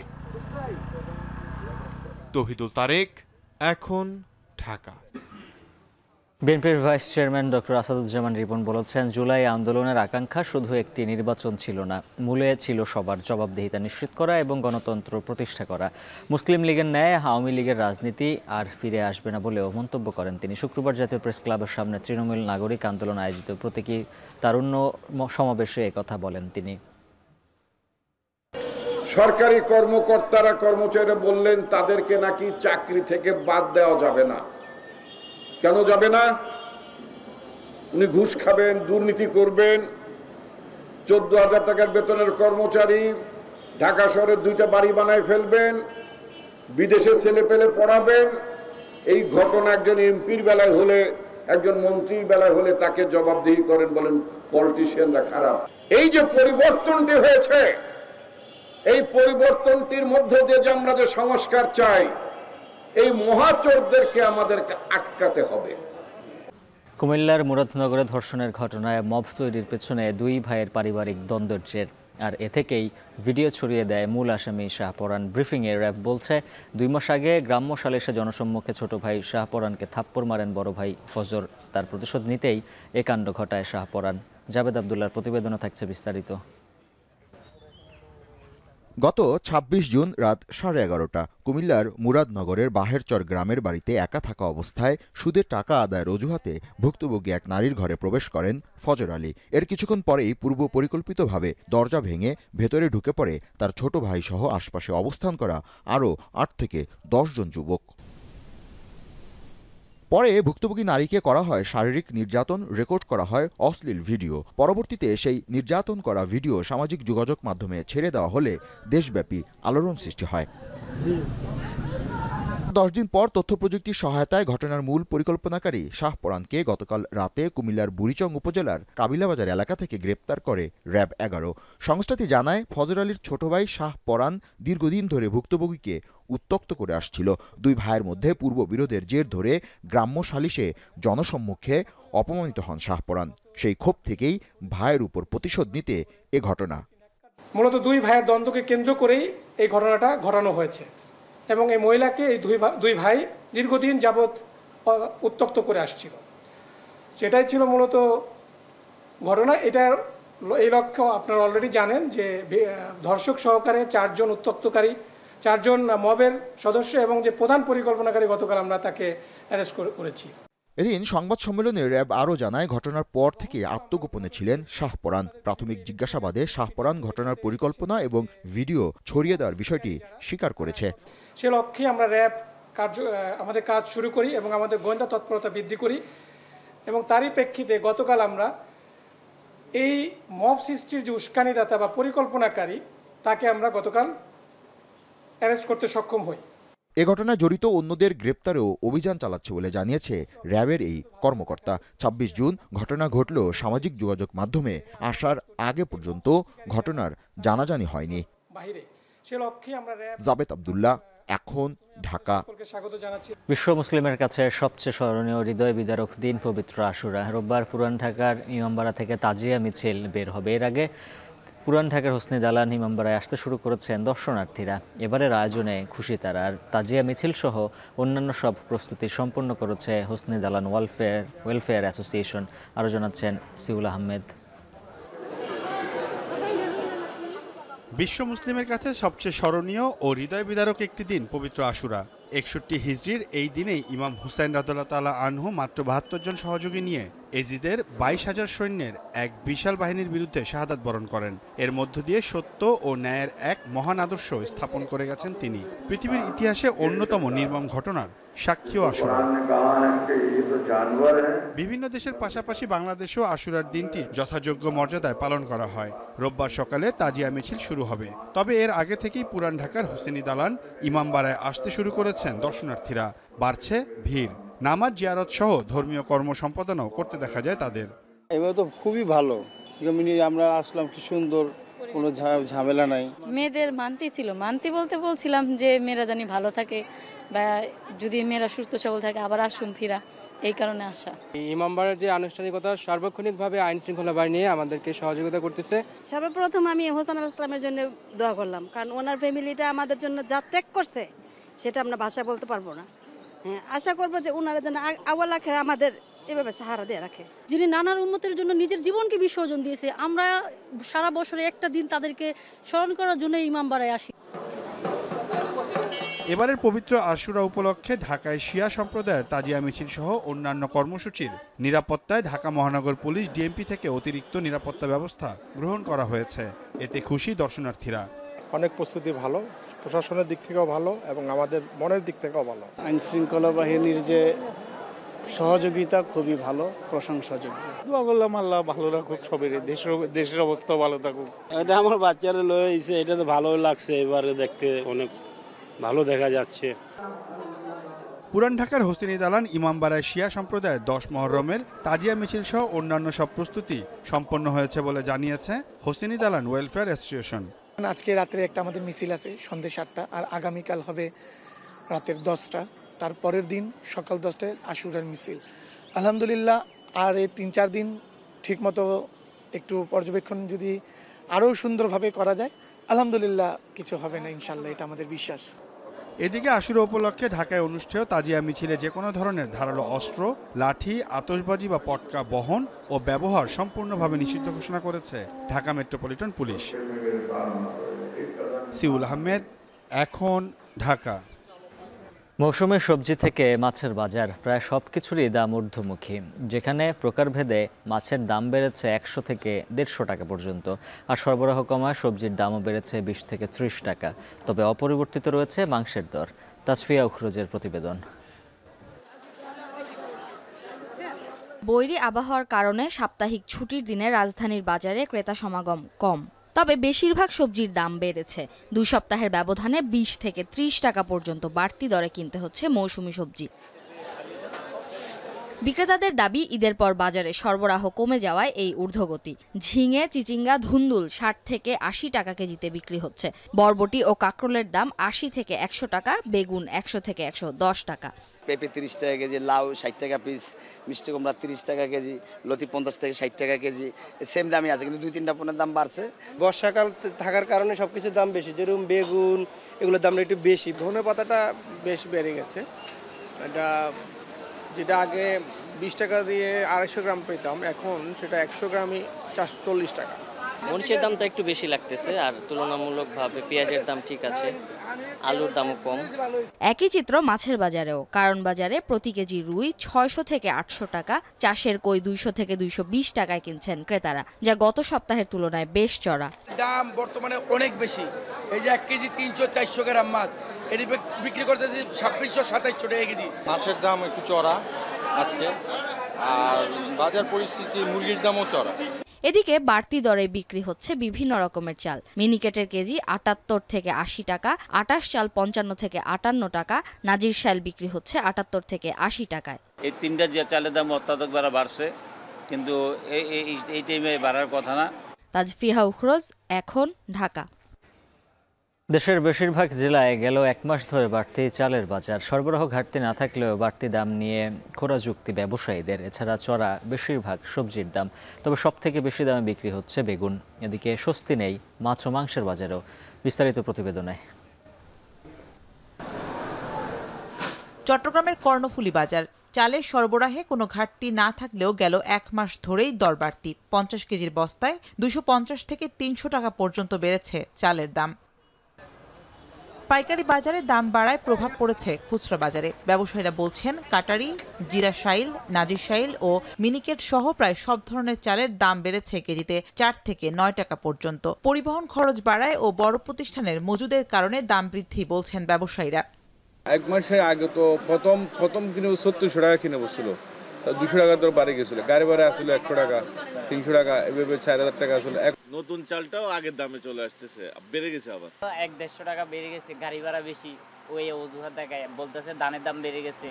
S14: তৌহিদুল তারেক, এখন, ঢাকা।
S1: বিএনপির vice chairman doctor Asaduzzaman Ripon বলেছেন, জুলাই আন্দোলনের আকাঙ্ক্ষা শুধু একটি নির্বাচন ছিল না, মূলে ছিল সবার জবাবদিহিতা নিশ্চিত করা এবং গণতন্ত্র প্রতিষ্ঠা করা। মুসলিম লীগের ন্যায় আওয়ামী লীগের রাজনীতি আর ফিরে আসবে না বলেও মন্তব্য করেন তিনি। শুক্রবার জাতীয় প্রেস ক্লাবের সামনে তৃণমূল নাগরিক আন্দোলন আয়োজিত প্রতীকী তারুণ্য সমাবেশে একথা বলেন তিনি।
S19: সরকারি কর্মকর্তারা কর্মচারীরা বললেন তাদেরকে নাকি চাকরি থেকে বাদ দেওয়া যাবে না। কেন যাবে না? উনি ঘুষ খাবেন, দুর্নীতি করবেন, 14,000 টাকার বেতনের কর্মচারী ঢাকা শহরে 2টা বাড়ি বানায় ফেলবেন, বিদেশে ছেলে পেলে পড়াবেন। এই ঘটনা একজন এমপির বেলায় হলে, একজন মন্ত্রীর বেলায় হলে তাকে জবাবদিহি করেন, বলেন পলিটিশিয়ানরা খারাপ। এই যে পরিবর্তনটি হয়েছে, এই পরিবর্তনটির মধ্য দিয়ে যে আমরা যে সংস্কার চাই, এই মহাচোরদেরকে আমাদেরকে আটকাতে হবে।
S1: কুমিল্লার মুরাদনগরে ধর্ষণের ঘটনায় মব তৈরির পেছনে দুই ভাইয়ের পারিবারিক দ্বন্দ্বের জের, আর এ থেকেই ভিডিও ছড়িয়ে দেয় মূল আসামি শাহপরান। ব্রিফিংয়ে র্যাব বলছে 2 মাস আগে গ্রাম্য সালিশে জনসম্মুখে ছোট ভাই শাহপরানকে থাপ্পড় মারেন বড় ভাই ফজর। তার প্রতিশোধ নিতেই এ কাণ্ড ঘটায় শাহপরান। জাবেদ আবদুল্লার প্রতিবেদনে থাকছে বিস্তারিত।
S20: গত 26 জুন রাত 11:30 কুমিল্লার মুরাদনগরের বাহেরচর গ্রামের বাড়িতে একা থাকা অবস্থায় সুদের টাকা আদায়ের অজুহাতে ভুক্তভোগী এক নারীর ঘরে প্রবেশ করেন ফজর আলী। এর কিছুক্ষণ পরেই পূর্ব পরিকল্পিতভাবে দরজা ভেঙে ভেতরে ঢুকে পড়ে তার ছোট ভাই সহ আশপাশে অবস্থান করা আরও 8 থেকে 10 জন যুবক। পরে ভুক্তভোগী নারীকে করা হয় শারীরিক নির্যাতন, রেকর্ড করা হয় অশ্লীল ভিডিও। পরবর্তীতে সেই নির্যাতন করা ভিডিও সামাজিক যোগাযোগ মাধ্যমে ছেড়ে দেওয়া হলে দেশব্যাপী আলোড়ন সৃষ্টি হয়। 10 দিন পর তথ্য প্রযুক্তির সহায়তায় ঘটনার মূল পরিকল্পনাকারী শাহপরানকে গতকাল রাতে কুমিল্লার বুড়িচং উপজেলার কাবিলাবাজার এলাকা থেকে গ্রেপ্তার করে র্যাব 11। সংস্থাটি জানায়, ফজর আলীর ছোট ভাই শাহপরান দীর্ঘদিন ধরে ভুক্তভোগীকে উত্ত্যক্ত করে আসছিল। দুই ভাইয়ের মধ্যে পূর্ব বিরোধের জের ধরে গ্রাম্য সালিশে জনসম্মুখে অপমানিত হন শাহপরান। সেই ক্ষোভ থেকেই ভাইয়ের উপর প্রতিশোধ নিতে এ ঘটনা।
S4: মূলত দুই ভাইয়ের দ্বন্দ্বকে কেন্দ্র করেই এই ঘটনাটা ঘটানো হয়েছে এবং এই মহিলাকে এই দুই ভাই দীর্ঘদিন যাবৎ উত্ত্যক্ত করে আসছিল। সেটাই ছিল মূলত ঘটনা। এটার এই লক্ষ্য আপনারা অলরেডি জানেন যে ধর্ষক সহকারে 4 জন উত্ত্যক্তকারী, 4 জন মবের সদস্য এবং যে প্রধান পরিকল্পনাকারী গতকাল আমরা তাকে অ্যারেস্ট করেছি।
S20: এদিন সংবাদ সম্মেলনে র্যাব আরও জানায়, ঘটনার পর থেকে আত্মগোপনে ছিলেন শাহপরান। প্রাথমিক জিজ্ঞাসাবাদে শাহপরান ঘটনার পরিকল্পনা এবং ভিডিও ছড়িয়ে দেওয়ার বিষয়টি স্বীকার করেছে।
S4: সে লক্ষ্যে আমরা র্যাব আমাদের কাজ শুরু করি এবং আমাদের গোয়েন্দা তৎপরতা বৃদ্ধি করি এবং তারই প্রেক্ষিতে গতকাল আমরা এই মব সৃষ্টির যে উস্কানিদাতা বা পরিকল্পনাকারী তাকে আমরা গতকাল অ্যারেস্ট করতে সক্ষম হই।
S20: এ ঘটনায় জড়িত অন্যদের গ্রেপ্তারেও অভিযান চালাচ্ছে বলে জানিয়েছে র্যাবের এই কর্মকর্তা। 26 জুন ঘটনা ঘটল সামাজিক যোগাযোগ মাধ্যমে আসার আগে পর্যন্ত ঘটনার জানাজানি হয়নি। জাবেদ আবদুল্লাহ, এখন, ঢাকা।
S1: বিশ্ব মুসলিমের কাছে সবচেয়ে স্মরণীয় হৃদয় বিদারক দিন পবিত্র আশুরা। রোববার পুরান ঢাকার ইমামবাড়া থেকে তাজিয়া মিছিল বের হবে। এর আগে পুরান ঢাকার হোসনি দালান ইমামবাড়ায় আসতে শুরু করেছেন দর্শনার্থীরা। এবারের আয়োজনে খুশি তারা। আর তাজিয়া মিছিল সহ অন্যান্য সব প্রস্তুতি সম্পন্ন করেছে হোসনি দালান ওয়েলফেয়ার অ্যাসোসিয়েশন। আরও জানাচ্ছেন সিউল আহমেদ।
S21: বিশ্ব মুসলিমের কাছে সবচেয়ে স্মরণীয় ও হৃদয় বিদারক একটি দিন পবিত্র আশুরা। 61 হিজরির এই দিনেই ইমাম হুসাইন রাদিয়াল্লাহু তাআলা আনহু মাত্র 72 জন সহযোগী নিয়ে এজিদের 22,000 সৈন্যের এক বিশাল বাহিনীর বিরুদ্ধে শাহাদাত বরণ করেন। এর মধ্য দিয়ে সত্য ও ন্যায়ের এক মহান আদর্শ স্থাপন করে গেছেন তিনি। পৃথিবীর ইতিহাসে অন্যতম নির্মম ঘটনার সাক্ষীও আশুরা। বিভিন্ন দেশের পাশাপাশি বাংলাদেশেও আশুরার দিনটি যথাযোগ্য মর্যাদায় পালন করা হয়। রোববার সকালে তাজিয়া মিছিল শুরু হবে। তবে এর আগে থেকেই পুরান ঢাকার হোসেনি দালান ইমামবাড়ায় আসতে শুরু করেছেন দর্শনার্থীরা। বাড়ছে ভিড়। নামাজ, জিয়ারত সহ ধর্মীয় কর্ম সম্পাদনাও করতে দেখা যায় তাদের।
S22: এবার তো খুবই ভালো, আমরা আসলাম, কি সুন্দর, কোনো ঝামেলা নাই।
S23: মেয়েদের মানতে বলতে বলছিলাম যে মেয়েরা জানি ভালো থাকে বা যদি মেয়েরা সুস্থ সবল থাকে আবার আসুন ফিরা, এই কারণে আসা।
S24: ইমামবাড়ার যে আনুষ্ঠানিকতা সার্বক্ষণিকভাবে আইন শৃঙ্খলা বাহিনী নিয়ে আমাদেরকে সহযোগিতা করতেছে।
S25: সর্বপ্রথম আমি হোসেন আল ইসলামের জন্য দোয়া করলাম, কারণ ওনার ফ্যামিলিটা আমাদের জন্য যা ত্যাগ করছে সেটা আমরা ভাষা বলতে পারবো না। হ্যাঁ, আশা করবো যে ওনারা যেন আওয়াল আখের আমাদের এভাবে সাহারা দিয়ে রাখে।
S26: যিনি নানার উন্মতের জন্য নিজের জীবনকে বিসর্জন দিয়েছে, আমরা সারা বছরে একটা দিন তাদেরকে স্মরণ করার জন্য ইমামবাড়ায় আসি।
S21: এবারের পবিত্র আশুরা উপলক্ষে ঢাকায় শিয়া সম্প্রদায়ের তাজিয়া মিছিল সহ অন্যান্য কর্মসূচির নিরাপত্তায় ঢাকা মহানগর পুলিশ ডিএমপি থেকে অতিরিক্ত নিরাপত্তা ব্যবস্থা গ্রহণ করা হয়েছে। এতে খুশি দর্শনার্থীরা।
S27: অনেক প্রস্তুতি ভালো, প্রশাসনের দিক থেকেও ভালো এবং আমাদের মনের দিক থেকেও ভালো।
S22: আইন শৃঙ্খলা বাহিনীর যে সহযোগিতা খুবই ভালো, প্রশংসাযোগ্য। দোয়া করলাম আল্লাহ ভালো রাখুক সবের, দেশের অবস্থা ভালো থাকুক।
S2: এটা আমার বাচ্চারা লয়েছে, এটা তো ভালো লাগছে, এবারে দেখতে অনেক ভালো দেখা যাচ্ছে।
S21: পুরান ঢাকার হোসেনি দালান ইমামবাড়ায় শিয়া সম্প্রদায়ের 10 মুহররমের তাজিয়া মিছিল সহ অন্যান্য সব প্রস্তুতি সম্পন্ন হয়েছে বলে জানিয়েছে হোসেনি দালান ওয়েলফেয়ার অ্যাসোসিয়েশন।
S3: আজকে রাত্রে একটা আমাদের মিছিল আছে সন্ধ্যে 7টা, আর আগামীকাল হবে রাতের 10টা, তার পরের দিন সকাল 10টায় আশুরার মিছিল। আলহামদুলিল্লাহ আর এই 3-4 দিন ঠিকমতো একটু পর্যবেক্ষণ যদি আরও সুন্দরভাবে করা যায়, আলহামদুলিল্লাহ কিছু হবে না ইনশাল্লাহ, এটা আমাদের বিশ্বাস।
S21: এদিকে আশুরা উপলক্ষে ঢাকায় অনুষ্ঠেয় তাজিয়া মিছিলে যে কোনো ধরনের ধারালো অস্ত্র, লাঠি, আতশবাজি বা পটকা বহন ও ব্যবহার সম্পূর্ণভাবে নিষিদ্ধ ঘোষণা করেছে Dhaka metropolitan police. Seoul Ahmed, এখন, ঢাকা।
S1: মৌসুমে সবজি থেকে মাছের বাজার প্রায় সব কিছুরই দাম ঊর্ধ্বমুখী, যেখানে প্রকারভেদে মাছের দাম বেড়েছে 100 থেকে 150 টাকা পর্যন্ত, আর সরবরাহ কমায় সবজির দামও বেড়েছে 20 থেকে 30 টাকা। তবে অপরিবর্তিত রয়েছে মাংসের দর। তাসফিয়া উখরুজের প্রতিবেদন।
S6: বৈরী আবহাওয়ার কারণে সাপ্তাহিক ছুটির দিনে রাজধানীর বাজারে ক্রেতা সমাগম কম, তবে বেশিরভাগ সবজির দাম বেড়েছে। 2 সপ্তাহের ব্যবধানে 20 থেকে 30 টাকা পর্যন্ত বাড়তি দরে কিনতে হচ্ছে মৌসুমী সবজি। বিক্রেতাদের দাবি, ঈদের পর বাজারে সরবরাহ কমে যাওয়ায় এই ঊর্ধ্বগতি। ঝিঙে, চিচিঙ্গা, ধুন্দুল 60 থেকে 80 টাকা কেজিতে বিক্রি হচ্ছে। বরবটি ও কাঁকরোলের দাম 80 থেকে 100 টাকা, বেগুন 100 থেকে 110 টাকা।
S7: পেঁপে 30 টাকা কেজি, লাউ 60 টাকা পিস, মিষ্টি কুমড়া 30 টাকা কেজি, লতি 50 থেকে 60 টাকা কেজি, সেম দামই আছে, কিন্তু 2-3টা পণ্যের দাম বাড়ছে।
S24: বর্ষাকাল থাকার কারণে সবকিছুর দাম বেশি, যেরকম বেগুন এগুলোর দামটা একটু বেশি। ধনে পাতাটা বেশ বেড়ে গেছে, এটা যেটা আগে 20 টাকা দিয়ে 250 গ্রাম পেতাম, এখন সেটা 100 গ্রামই 40 টাকা।
S8: মরিচের দামটা একটু বেশি লাগতেছে, আর তুলনামূলকভাবে পেঁয়াজের দাম ঠিক আছে, আলুর দামও কম।
S6: একই চিত্র মাছের বাজারেও। কারণ বাজারে প্রতি কেজি রুই 600 থেকে 800 টাকা, চাষের কই 200 থেকে 220 টাকায় কিনছেন ক্রেতারা, যা গত সপ্তাহের তুলনায় বেশ চড়া।
S9: দাম বর্তমানে অনেক বেশি। এই যে 1 কেজি 300-400 গ্রাম মাছ, এটি বিক্রি করতে 2600-2700 টাকা কেজি।
S27: মাছের দাম একটু চড়া আজকে, আর বাজার পরিস্থিতি মুরগির দামও চড়া।
S6: এদিকে বাড়তি দরে বিক্রি হচ্ছে বিভিন্ন রকমের চাল। মিনিকেটের কেজি 78 থেকে 80 টাকা, আটাশ চাল 55 থেকে 58 টাকা, নাজির শাল বিক্রি হচ্ছে 78 থেকে 80 টাকায়।
S28: এই 3টা যে চালের দাম অত্যাধিক বাড়ছে, কিন্তু এই টাইমে বাড়ার কথা না।
S6: তাজফিয়া উখরোজ, এখন, ঢাকা।
S1: দেশের বেশিরভাগ জেলায় গেল 1 মাস ধরে বাড়তি চালের বাজার। সরবরাহ ঘাটতি না থাকলেও বাড়তি দাম নিয়ে খোরা যুক্তি ব্যবসায়ীদের। এছাড়া চড়া বেশিরভাগ সবজির দাম, তবে সবথেকে বেশি দামে বিক্রি হচ্ছে বেগুন। এদিকে স্বস্তি নেই মাছ ও মাংসের বাজারেও। বিস্তারিত প্রতিবেদনে।
S29: চট্টগ্রামের কর্ণফুলী বাজার। চালের সরবরাহে কোনো ঘাটতি না থাকলেও গেল 1 মাস ধরেই দর বাড়তি। 50 কেজির বস্তায় 250 থেকে 300 টাকা পর্যন্ত বেড়েছে চালের দাম। পাইকারি বাজারে দাম বাড়ায় প্রভাব পড়েছে খুচরা বাজারে। ব্যবসায়ীরা বলছেন, কাটারি, জিরা শাইল, নাজির শাইল ও মিনিকেট সহ প্রায় সব ধরনের চালের দাম বেড়েছে কেজিতে 4 থেকে 9 টাকা পর্যন্ত। পরিবহন খরচ বাড়ায় ও বড় প্রতিষ্ঠানের মজুদের কারণে দাম বৃদ্ধি বলছেন ব্যবসায়ীরা।
S22: 1 মাসের আগে তো প্রথম কিনে 700 টাকা কিনে বসছিল, 200 টাকা তো বাড়ে গেছিল। গাড়ি ভাড়া আসলে 100 টাকা, 300 টাকা, এভাবে 4000 টাকা আসলে।
S27: নতুন চালটাও আগের দামে চলে আসতেছে, বেড়ে গেছে আবার
S8: 100-150 টাকা বেড়ে গেছে, গাড়ি ভাড়া বেশি, ওই অজুহাত দেখায় বলতেছে ধানের দাম বেড়ে গেছে।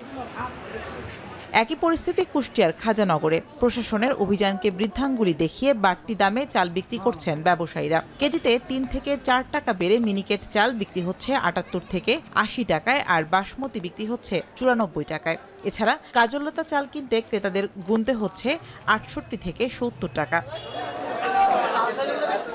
S29: একই পরিস্থিতি কুষ্টিয়ার খাজানগরে। প্রশাসনের অভিযানকে বৃদ্ধাঙ্গুলি দেখিয়ে বাড়তি দামে চাল বিক্রি করছেন ব্যবসায়ীরা। কেজিতে 3 থেকে 4 টাকা বেড়ে মিনিকেট চাল বিক্রি হচ্ছে 78 থেকে 80 টাকায়, আর বাসমতি বিক্রি হচ্ছে 94 টাকায়। এছাড়া কাজললতা চাল কিনতে ক্রেতাদের গুনতে হচ্ছে 68 থেকে 70 টাকা।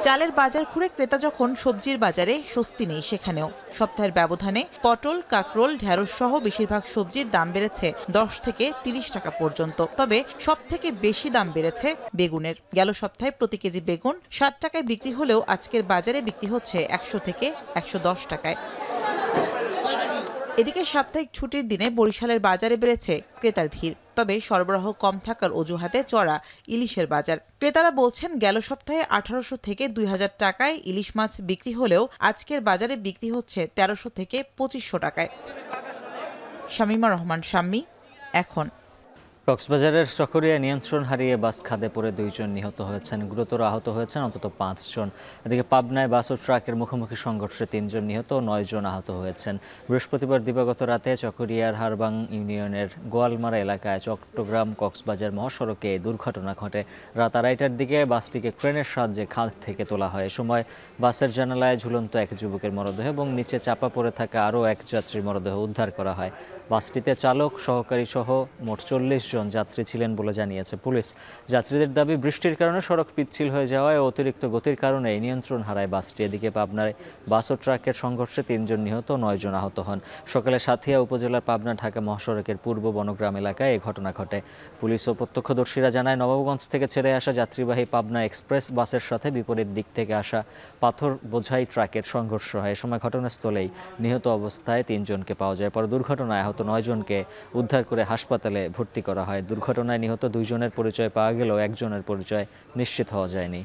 S29: চালের বাজার ঘুরে ক্রেতা যখন সবজির বাজারে স্বস্তি নেই সেখানেও। সপ্তাহের ব্যবধানে পটল, কাঁকরোল, ঢেঁড়স সহ বেশিরভাগ সবজির দাম বেড়েছে 10 থেকে 30 টাকা পর্যন্ত। তবে সবথেকে বেশি দাম বেড়েছে বেগুনের। গেল সপ্তাহে প্রতি কেজি বেগুন 60 টাকায় বিক্রি হলেও আজকের বাজারে বিক্রি হচ্ছে 100 থেকে 110 টাকায়। এদিকে সাপ্তাহিক ছুটির দিনে বরিশালের বাজারে বেড়েছে ক্রেতার ভিড়। তবে সরবরাহ কম থাকার অজুহাতে চড়া ইলিশের বাজার। ক্রেতারা বলছেন, গেল সপ্তাহে 1800 থেকে 2000 টাকায় ইলিশ মাছ বিক্রি হলেও আজকের বাজারে বিক্রি হচ্ছে 1300 থেকে 2500 টাকায়। শামীমা রহমান শাম্মী, এখন।
S1: কক্সবাজারের চকরিয়ায় নিয়ন্ত্রণ হারিয়ে বাস খাদে পড়ে 2 জন নিহত হয়েছেন, গুরুতর আহত হয়েছেন অন্তত 5 জন। এদিকে পাবনায় বাস ও ট্রাকের মুখোমুখি সংঘর্ষে 3 জন নিহত ও 9 জন আহত হয়েছেন। বৃহস্পতিবার দিবাগত রাতে চকরিয়ার হারবাং ইউনিয়নের গোয়ালমারা এলাকায় চট্টগ্রাম কক্সবাজার মহাসড়কে দুর্ঘটনা ঘটে। রাত 2:30টার দিকে বাসটিকে ক্রেনের সাহায্যে খাদ থেকে তোলা হয়। এ সময় বাসের জানালায় ঝুলন্ত এক যুবকের মরদেহ এবং নিচে চাপা পড়ে থাকা আরও এক যাত্রীর মরদেহ উদ্ধার করা হয়। বাসটিতে চালক, সহকারী সহ মোট 40 জন যাত্রী ছিলেন বলে জানিয়েছে পুলিশ। যাত্রীদের দাবি, বৃষ্টির কারণে সড়ক পিচ্ছিল হয়ে যাওয়ায় ও অতিরিক্ত গতির কারণে নিয়ন্ত্রণ হারায় বাসটি। এদিকে পাবনায় বাস ও ট্রাকের সংঘর্ষে 3 জন নিহত, 9 জন আহত হন। সকালে সাথিয়া উপজেলার পাবনা ঢাকা মহাসড়কের পূর্ব বনগ্রাম এলাকায় এই ঘটনা ঘটে। পুলিশ ও প্রত্যক্ষদর্শীরা জানায়, নবাবগঞ্জ থেকে ছেড়ে আসা যাত্রীবাহী পাবনা এক্সপ্রেস বাসের সাথে বিপরীত দিক থেকে আসা পাথর বোঝাই ট্রাকের সংঘর্ষ হয়। এ সময় ঘটনাস্থলেই নিহত অবস্থায় 3 জনকে পাওয়া যায়। পরে দুর্ঘটনায় আহত 9 জনকে উদ্ধার করে হাসপাতালে ভর্তি করা হয়। দুর্ঘটনায় নিহত 2 জনের পরিচয় পাওয়া গেলেও 1 জনের পরিচয় নিশ্চিত হওয়া যায়নি।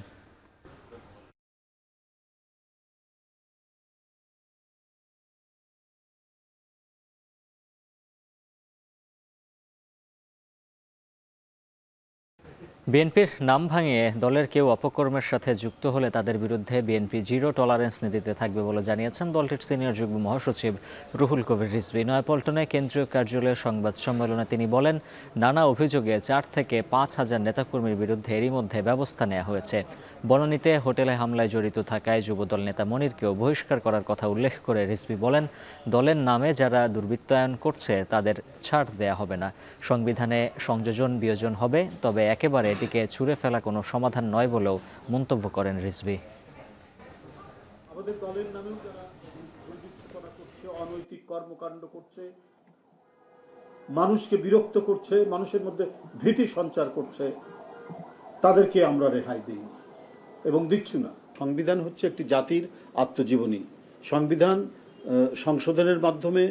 S1: বিএনপির নাম ভাঙিয়ে দলের কেউ অপকর্মের সাথে যুক্ত হলে তাদের বিরুদ্ধে বিএনপি জিরো টলারেন্স নীতিতে থাকবে বলে জানিয়েছেন দলটির সিনিয়র যুগ্ম মহাসচিব রুহুল কবির রিজভী। নয়াপল্টনে কেন্দ্রীয় কার্যালয়ের সংবাদ সম্মেলনে তিনি বলেন, নানা অভিযোগে 4 থেকে 5 হাজার নেতাকর্মীর বিরুদ্ধে এরই মধ্যে ব্যবস্থা নেওয়া হয়েছে। বনানীতে হোটেলে হামলায় জড়িত থাকায় যুবদল নেতা মনিরকেও বহিষ্কার করার কথা উল্লেখ করে রিজভী বলেন, দলের নামে যারা দুর্বৃত্তায়ন করছে তাদের ছাড় দেয়া হবে না। সংবিধানে সংযোজন বিয়োজন হবে, তবে একেবারে এটিকে ছুঁড়ে ফেলা কোনো সমাধান নয় বলেও মন্তব্য করেন রিজভী।
S5: আমাদের দলের নামেও যারা দুর্বৃত্তপনা করছে, অনৈতিক কর্মকাণ্ড করছে, মানুষকে বিরক্ত করছে, মানুষের মধ্যে ভীতি সঞ্চার করছে, তাদেরকে আমরা রেহাই দিই এবং দিচ্ছি না। সংবিধান হচ্ছে একটি জাতির আত্মজীবনী। সংবিধান সংশোধনের মাধ্যমে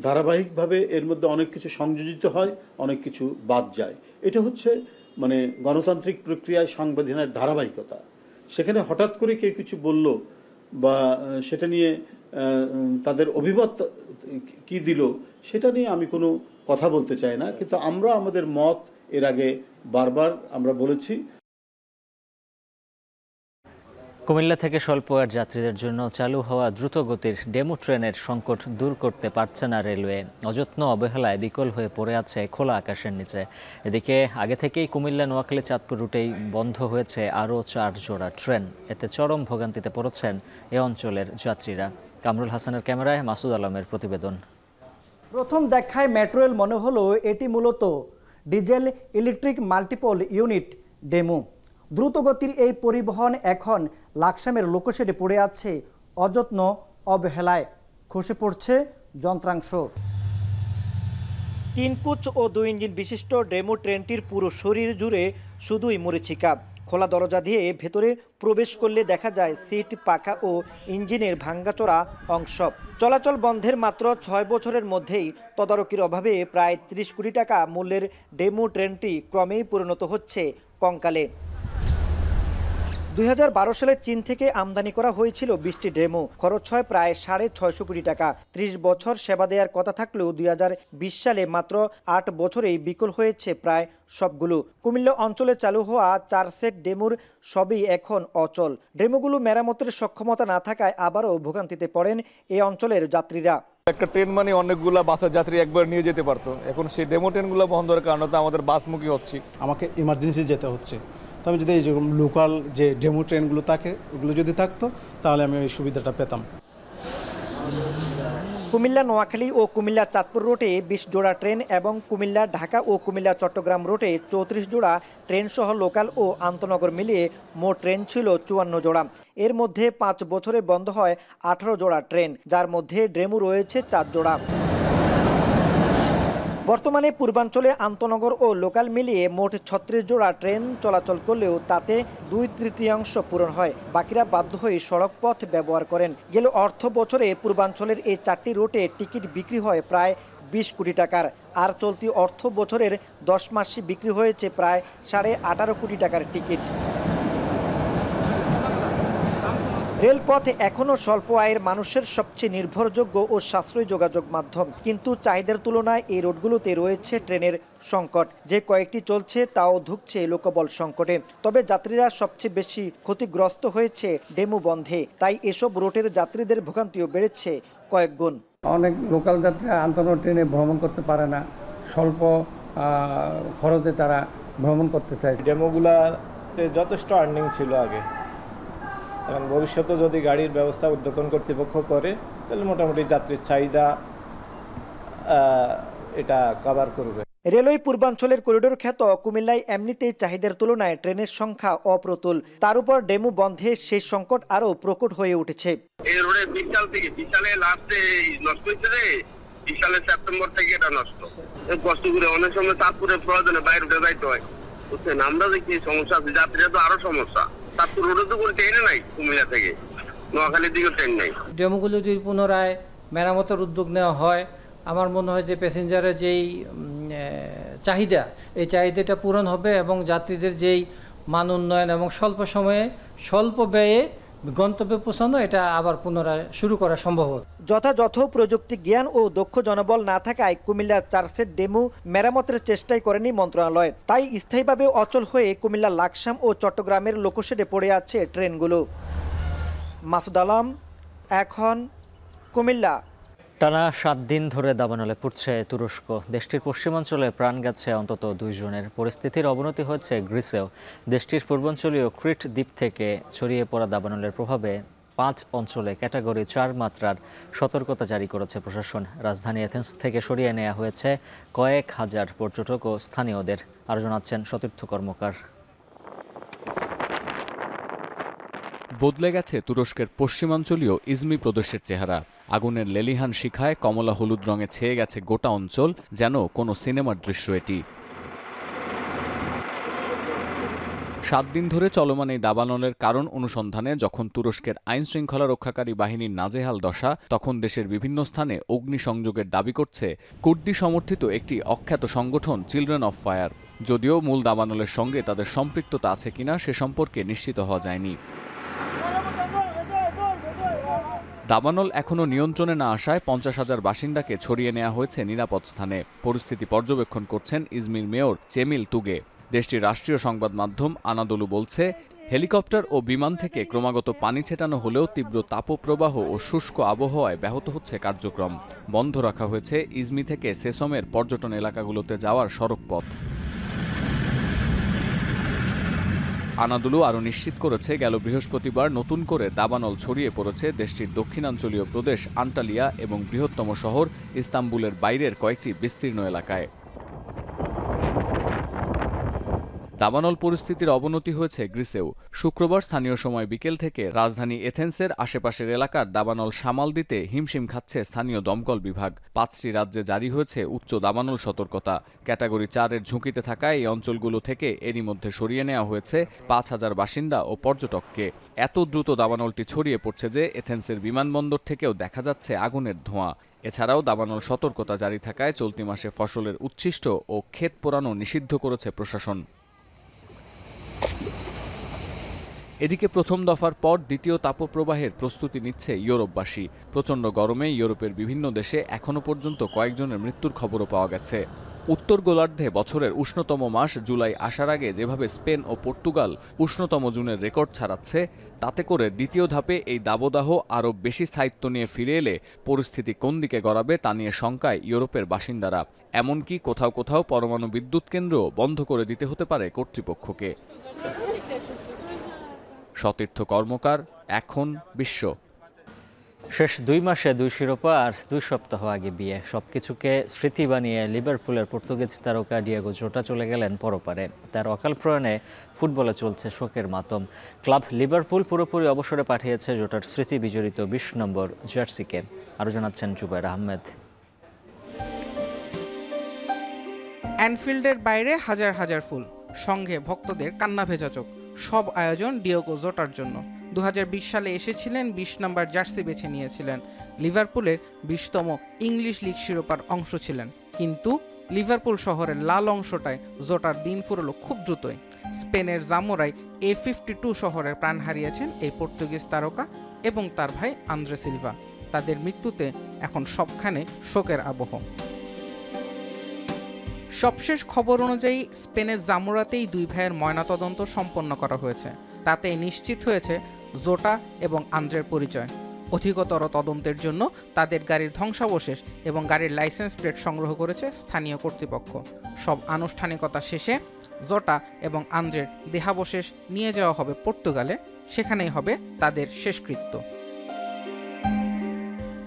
S5: ধারাবাহিকভাবে এর মধ্যে অনেক কিছু সংযোজিত হয়, অনেক কিছু বাদ যায়। এটা হচ্ছে মানে গণতান্ত্রিক প্রক্রিয়ায় সংবিধানের ধারাবাহিকতা। সেখানে হঠাৎ করে কেউ কিছু বলল বা সেটা নিয়ে তাদের অভিমত কি দিল সেটা নিয়ে আমি কোনো কথা বলতে চাই না, কিন্তু আমরা আমাদের মত এর আগে বারবার আমরা বলেছি।
S1: কুমিল্লা থেকে স্বল্প আয়ের যাত্রীদের জন্য চালু হওয়া দ্রুতগতির ডেমো ট্রেনের সংকট দূর করতে পারছে না রেলওয়ে। অযত্ন অবহেলায় বিকল হয়ে পড়ে আছে খোলা আকাশের নিচে। এদিকে আগে থেকেই কুমিল্লা, নোয়াখালী, চাঁদপুর রুটেই বন্ধ হয়েছে আরও 4 জোড়া ট্রেন। এতে চরম ভোগান্তিতে পড়েছেন এ অঞ্চলের যাত্রীরা। কামরুল হাসানের ক্যামেরায় মাসুদ আলমের প্রতিবেদন।
S10: প্রথম দেখায় মেট্রো রেল মনে হলো এটি মূলত diesel electric multiple unit demo. দ্রুতগতির এই পরিবহন এখন লাকসামের লোকশেডে পড়ে আছে অযত্ন অবহেলায়। খসে পড়ছে যন্ত্রাংশ। 3 কোচ ও 2 ইঞ্জিন বিশিষ্ট ডেমো ট্রেনটির পুরো শরীর জুড়ে শুধুই মরীচিকা। খোলা দরজা দিয়ে ভেতরে প্রবেশ করলে দেখা যায় সিট, পাখা ও ইঞ্জিনের ভাঙ্গাচোরা অংশ। চলাচল বন্ধের মাত্র 6 বছরের মধ্যেই তদারকির অভাবে প্রায় 30 কোটি টাকা মূল্যের ডেমো ট্রেনটি ক্রমেই পরিণত হচ্ছে কঙ্কালে। 2012 সালে চীন থেকে আমদানি করা হয়েছিল 20টি ডেমো। খরচ হয় প্রায় 650 কোটি টাকা। 30 বছর সেবা দেওয়ার কথা থাকলেও 2020 সালে মাত্র 8 বছরেই বিকল হয়েছে প্রায় সবগুলো। কুমিল্লা অঞ্চলে চালু হওয়া 4 সেট ডেমোর সবই এখন অচল। ডেমোগুলো মেরামতের সক্ষমতা না থাকায় আবারও ভোগান্তিতে পড়েন এই অঞ্চলের যাত্রীরা।
S11: একটা ট্রেন মানে অনেকগুলো বাসের যাত্রী একবার নিয়ে যেতে পারতো, এখন সেই ডেমো ট্রেনগুলো বন্ধের কারণে তো আমাদের বাসমুখী হচ্ছে।
S12: আমাকে ইমার্জেন্সি যেতে হচ্ছে, তো আমি যদি এই যে লোকাল যে ডেমো ট্রেনগুলো থাকে ওগুলো যদি থাকতো তাহলে আমি এই সুবিধাটা পেতাম। কুমিল্লা, নোয়াখালী ও কুমিল্লা চাঁদপুর রুটে 20 জোড়া ট্রেন এবং কুমিল্লা, ঢাকা ও কুমিল্লা চট্টগ্রাম রুটে 34 জোড়া ট্রেন সহ লোকাল ও আন্তনগর মিলিয়ে মোট ট্রেন ছিল 54 জোড়া। এর মধ্যে 5 বছরে বন্ধ হয় 18 জোড়া ট্রেন, যার মধ্যে ডেমো রয়েছে 4 জোড়া। বর্তমানে পূর্বাঞ্চলে আন্তনগর ও লোকাল মিলিয়ে মোট 36 জোড়া ট্রেন চলাচল করলেও তাতে 2/3 পূরণ হয়। বাকিরা বাধ্য হয়ে সড়ক পথ ব্যবহার করেন। গেল অর্থ বছরে পূর্বাঞ্চলের এই 4টি রুটে টিকিট বিক্রি হয় প্রায় 20 কোটি টাকার, আর চলতি অর্থ বছরের 10 মাসে বিক্রি হয়েছে প্রায় 18.5 কোটি টাকার টিকিট। রেলপথ এখনও স্বল্প আয়ের মানুষের সবচেয়ে নির্ভরযোগ্য ও সাশ্রয়ী যোগাযোগ মাধ্যম, কিন্তু চাহিদার তুলনায় এই রুটগুলোতে রয়েছে ট্রেনের সংকট। যে কয়েকটি চলছে তাও ধুঁকছে লোকবল সংকটে। তবে যাত্রীরা সবচেয়ে বেশি ক্ষতিগ্রস্ত হয়েছে ডেমু বন্ধে, তাই এসব রুটের যাত্রীদের ভোগান্তিও বেড়েছে কয়েক গুণ।
S4: অনেক লোকাল যাত্রীরা আন্তনগর ট্রেনে ভ্রমণ করতে পারে না, স্বল্প খরচে তারা ভ্রমণ করতে চায়।
S13: ডেমোগুলাতে যথেষ্ট আর্নিং ছিল আগে, এখন ভবিষ্যতে যদি গাড়ির ব্যবস্থা উদ্বোধন কর্তৃপক্ষ করে তাহলে মোটামুটি যাত্রীর চাহিদা এটা কভার করবে।
S12: রেলওয়ে পূর্বাঞ্চলের করিডোর খ্যাত কুমিল্লায় এমনিতেই চাহিদার তুলনায় ট্রেনের সংখ্যা অপ্রতুল, তার উপর ডেমু বন্ধে সেই সংকট আরও প্রকট হয়ে উঠেছে।
S14: এই রোডে বিশাল থেকে বিশালে লাস্টে নষ্ট হয়েছে রে, বিশালে সেপ্টেম্বর থেকে এটা নষ্ট। কষ্ট করে অনেক সময় চাঁদপুরে প্রয়োজনে বাইরে উঠে যাইতে হয়, বুঝছেন? আমরা দেখি সমস্যা আছে, যাত্রীরা তো আরো সমস্যা। চাঁদপুর রোডে তো কোনো ট্রেনে নাই, কুমিল্লা থেকে নোয়াখালীর দিকে ট্রেন নাই।
S4: ডেমোগুলো যদি পুনরায় মেরামতের উদ্যোগ নেওয়া হয়, আমার মনে হয় যে প্যাসেঞ্জারের যেই চাহিদা, এই চাহিদাটা পূরণ হবে এবং যাত্রীদের যেই মান উন্নয়ন এবং স্বল্প সময়ে স্বল্প ব্যয়ে গন্তব্যে পৌঁছানো, এটা আবার পুনরায় শুরু করা সম্ভব হবে।
S12: যথাযথ প্রযুক্তি জ্ঞান ও দক্ষ জনবল না থাকায় কুমিল্লার 4 সেট ডেমু মেরামতের চেষ্টাই করেনি মন্ত্রণালয়, তাই স্থায়ীভাবে অচল হয়ে কুমিল্লা লাকসাম ও চট্টগ্রামের লোকোশেডে পড়ে আছে ট্রেনগুলো। মাসুদ আলম, এখন, কুমিল্লা।
S1: টানা 7 দিন ধরে দাবানলে পুড়ছে তুরস্ক। দেশটির পশ্চিমাঞ্চলে প্রাণ গেছে অন্তত 2 জনের। পরিস্থিতির অবনতি হয়েছে গ্রিসেও। দেশটির পূর্বাঞ্চলীয় ক্রিট দ্বীপ থেকে ছড়িয়ে পড়া দাবানলের প্রভাবে 5 অঞ্চলে ক্যাটাগরি 4 মাত্রার সতর্কতা জারি করেছে প্রশাসন। রাজধানী এথেন্স থেকে সরিয়ে নেওয়া হয়েছে কয়েক হাজার পর্যটক ও স্থানীয়দের। আরও জানাচ্ছেন সতীর্থ কর্মকার।
S15: বদলে গেছে তুরস্কের পশ্চিমাঞ্চলীয় ইজমি প্রদেশের চেহারা। আগুনের লেলিহান শিখায় কমলা হলুদ রঙে ছেয়ে গেছে গোটা অঞ্চল, যেন কোনো সিনেমার দৃশ্য এটি। 7 দিন ধরে চলমান এই দাবানলের কারণ অনুসন্ধানে যখন তুরস্কের আইন শৃঙ্খলা রক্ষাকারী বাহিনীর নাজেহাল দশা, তখন দেশের বিভিন্ন স্থানে অগ্নিসংযোগের দাবি করছে কুর্দি সমর্থিত একটি অখ্যাত সংগঠন চিলড্রেন অফ ফায়ার। যদিও মূল দাবানলের সঙ্গে তাদের সম্পৃক্ততা আছে কিনা সে সম্পর্কে নিশ্চিত হওয়া যায়নি। দাবানল এখনও নিয়ন্ত্রণে না আসায় 50,000 বাসিন্দাকে ছড়িয়ে নেওয়া হয়েছে নিরাপদ স্থানে। পরিস্থিতি পর্যবেক্ষণ করছেন ইজমির মেয়র চেমিল তুগে। দেশটির রাষ্ট্রীয় সংবাদ মাধ্যম আনাদোলু বলছে, হেলিকপ্টার ও বিমান থেকে ক্রমাগত পানি ছেটানো হলেও তীব্র তাপপ্রবাহ ও শুষ্ক আবহাওয়ায় ব্যাহত হচ্ছে কার্যক্রম। বন্ধ রাখা হয়েছে ইজমি থেকে সেসমের পর্যটন এলাকাগুলোতে যাওয়ার সড়কপথ। আনাদোলু আরও নিশ্চিত করেছে, গেল বৃহস্পতিবার নতুন করে দাবানল ছড়িয়ে পড়েছে দেশটির দক্ষিণাঞ্চলীয় প্রদেশ আন্টালিয়া এবং বৃহত্তম শহর ইস্তাম্বুলের বাইরের কয়েকটি বিস্তীর্ণ এলাকায়। দাবানল পরিস্থিতির অবনতি হয়েছে গ্রিসেও। শুক্রবার স্থানীয় সময় বিকেল থেকে রাজধানী এথেন্সের আশেপাশের এলাকার দাবানল সামাল দিতে হিমশিম খাচ্ছে স্থানীয় দমকল বিভাগ। 5টি রাজ্যে জারি হয়েছে উচ্চ দাবানল সতর্কতা। ক্যাটাগরি 4-এর ঝুঁকিতে থাকা এই অঞ্চলগুলো থেকে এরই মধ্যে সরিয়ে নেওয়া হয়েছে 5,000 বাসিন্দা ও পর্যটককে। এত দ্রুত দাবানলটি ছড়িয়ে পড়ছে যে এথেন্সের বিমানবন্দর থেকেও দেখা যাচ্ছে আগুনের ধোঁয়া। এছাড়াও দাবানল সতর্কতা জারি থাকায় চলতি মাসে ফসলের উচ্ছিষ্ট ও ক্ষেত পোড়ানো নিষিদ্ধ করেছে প্রশাসন। এদিকে প্রথম দফার পর দ্বিতীয় তাপপ্রবাহের প্রস্তুতি নিচ্ছে ইউরোপবাসী। প্রচণ্ড গরমে ইউরোপের বিভিন্ন দেশে এখনও পর্যন্ত কয়েকজনের মৃত্যুর খবরও পাওয়া গেছে। উত্তর গোলার্ধে বছরের উষ্ণতম মাস জুলাই আসার আগে যেভাবে স্পেন ও পর্তুগাল উষ্ণতম জুনের রেকর্ড ছাড়াচ্ছে, তাতে করে দ্বিতীয় ধাপে এই দাবদাহ আরও বেশি স্থায়িত্ব নিয়ে ফিরে এলে পরিস্থিতি কোন দিকে গড়াবে তা নিয়ে শঙ্কায় ইউরোপের বাসিন্দারা। এমনকি কোথাও কোথাও পরমাণু বিদ্যুৎ কেন্দ্র বন্ধ করে দিতে হতে পারে কর্তৃপক্ষকে। সতীর্থ কর্মকার, এখন, বিশ্ব।
S1: শেষ 2 মাসে 2 শিরোপা আর 2 সপ্তাহ আগে বিয়ে, সবকিছুকে স্মৃতি বানিয়ে লিভারপুলের পর্তুগিজ তারকা ডিয়েগো জোটা চলে গেলেন পরপারে। তার অকাল প্রয়াণে ফুটবলে চলছে শোকের মাতম। ক্লাব লিভারপুল পুরোপুরি অবসরে পাঠিয়েছে জোটার স্মৃতি বিজড়িত 20 নম্বর জার্সিকে। আরও জানাচ্ছেন জুবাইর আহমেদ।
S16: অ্যানফিল্ডের বাইরে হাজার হাজার ফুল, সঙ্গে ভক্তদের কান্না ভেজা চোখ। সব আয়োজন ডিয়েগো জোটার জন্য। 2020 সালে এসেছিলেন, 20 নম্বর জার্সি বেছে নিয়েছিলেন। লিভারপুলের 20তম ইংলিশ লিগ শিরোপার অংশ ছিলেন, কিন্তু লিভারপুল শহরের লাল অংশটায় জোটার দিন ফুরলো খুব দ্রুতই। স্পেনের জামোরায় A52 শহরে প্রাণ হারিয়েছেন এই পর্তুগিজ তারকা এবং তার ভাই আন্দ্রে সিলভা। তাদের মৃত্যুতে এখন সবখানে শোকের আবহ। সবশেষ খবর অনুযায়ী স্পেনের জামোরাতেই দুই ভাইয়ের ময়নাতদন্ত সম্পন্ন করা হয়েছে। তাতে নিশ্চিত হয়েছে জোটা এবং আন্দ্রের পরিচয়। অধিকতর তদন্তের জন্য তাদের গাড়ির ধ্বংসাবশেষ এবং গাড়ির লাইসেন্স প্লেট সংগ্রহ করেছে স্থানীয় কর্তৃপক্ষ। সব আনুষ্ঠানিকতা শেষে জোটা এবং আন্দ্রের দেহাবশেষ নিয়ে যাওয়া হবে পর্তুগালে, সেখানেই হবে তাদের শেষকৃত্য।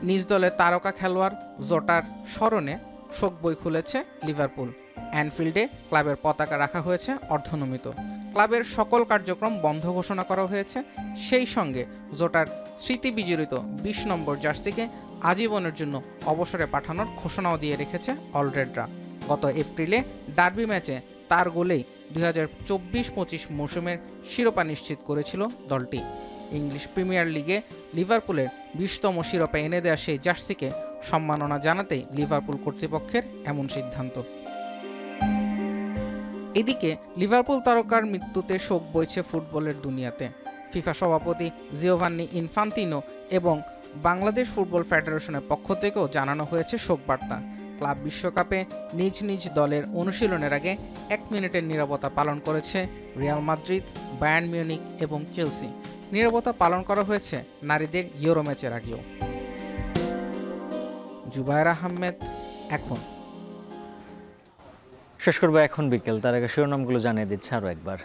S16: নিজ দলের তারকা খেলোয়াড় জোটার স্মরণে শোক বই খুলেছে লিভারপুল। অ্যানফিল্ডে ক্লাবের পতাকা রাখা হয়েছে অর্ধনমিত। ক্লাবের সকল কার্যক্রম বন্ধ ঘোষণা করা হয়েছে। সেই সঙ্গে জোটার স্মৃতি বিজড়িত ২০ নম্বর জার্সিকে আজীবনের জন্য অবসরে পাঠানোর ঘোষণাও দিয়ে রেখেছে অলরেডরা। গত এপ্রিলে ডার্বি ম্যাচে তার গোলেই 2024-25 মৌসুমের শিরোপা নিশ্চিত করেছিল দলটি। ইংলিশ প্রিমিয়ার লিগে লিভারপুলের 20তম শিরোপা এনে দেওয়া সেই জার্সিকে সম্মাননা জানাতেই লিভারপুল কর্তৃপক্ষের এমন সিদ্ধান্ত। এদিকে লিভারপুল তারকার মৃত্যুতে শোক বইছে ফুটবলের দুনিয়াতে। ফিফা সভাপতি জিওভান্নি ইনফান্তিনো এবং বাংলাদেশ ফুটবল ফেডারেশনের পক্ষ থেকেও জানানো হয়েছে শোক বার্তা। ক্লাব বিশ্বকাপে নিজ নিজ দলের অনুশীলনের আগে 1 মিনিটের নীরবতা পালন করেছে রিয়াল মাদ্রিদ, বায়ার্ন মিউনিক এবং চেলসি। নীরবতা পালন করা হয়েছে নারীদের ইউরো ম্যাচের আগেও। জুবায়ের আহমেদ, এখন।
S1: শেষ করবো এখন বিকেল, তার আগে শিরোনামগুলো জানিয়ে দিচ্ছে আরও একবার।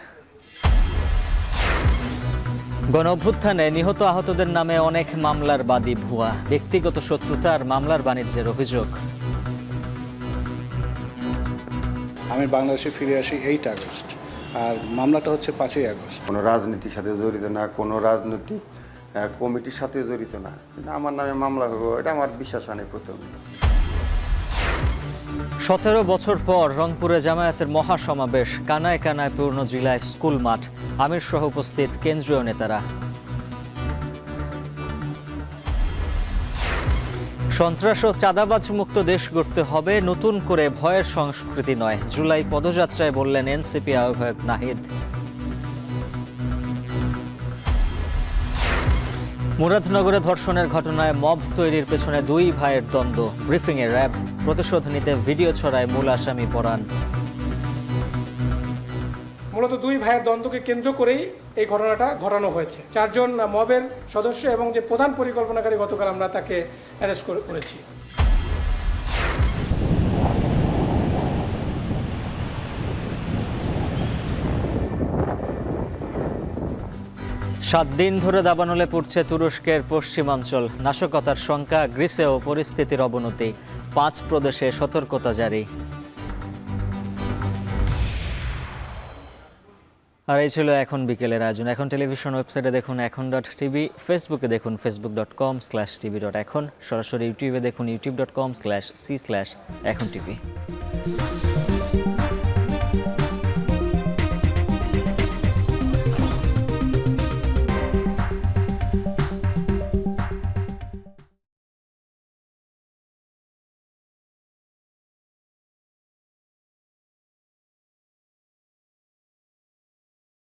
S1: গণ অভ্যুত্থানে নিহত আহতদের নামে অনেক মামলার বাদী ভুয়া, ব্যক্তিগত শত্রুতা আর মামলার বাণিজ্যের অভিযোগ।
S2: আমি বাংলাদেশে ফিরে আসি 8 আগস্ট, আর মামলাটা হচ্ছে 5ই আগস্ট।
S3: কোনো রাজনীতির সাথে জড়িত না, কোনো রাজনৈতিক কমিটির সাথে জড়িত না, আমার নামে মামলা হবে এটা আমার বিশ্বাস আনে প্রথম।
S1: 17 বছর পর রংপুরে জামায়াতের মহাসমাবেশ, কানায় কানায় পূর্ণ জেলায় স্কুল মাঠ, আমির সহ উপস্থিত কেন্দ্রীয় নেতারা। সন্ত্রাস ও চাঁদাবাজ মুক্ত দেশ গড়তে হবে, নতুন করে ভয়ের সংস্কৃতি নয়, জুলাই পদযাত্রায় বললেন এনসিপি আহ্বায়ক নাহিদ। মুরাদনগরে ধর্ষণের ঘটনায় মব তৈরির পেছনে 2 ভাইয়ের দ্বন্দ্ব, ব্রিফিংয়ে র্যাব, প্রতিশোধ নিতে ভিডিও ছড়ায় মূল আসামি পরাণ।
S17: মূলত 2 ভাইয়ের দ্বন্দ্বকে কেন্দ্র করেই এই ঘটনাটা ঘটানো হয়েছে। 4 জন মবের সদস্য এবং যে প্রধান পরিকল্পনাকারী গতকাল আমরা তাকে অ্যারেস্ট করেছি।
S1: 7 দিন ধরে দাবানলে পড়ছে তুরস্কের পশ্চিমাঞ্চল, নাশকতার শঙ্কা, গ্রিসেও পরিস্থিতির অবনতি, 5 প্রদেশে সতর্কতা জারি। আর এই ছিল এখন বিকেলের আয়োজন। এখন টেলিভিশন ওয়েবসাইটে দেখুন এখন.tv, ফেসবুকে দেখুন facebook.com/tv.এখন, সরাসরি ইউটিউবে দেখুন youtube.com/c/echontv।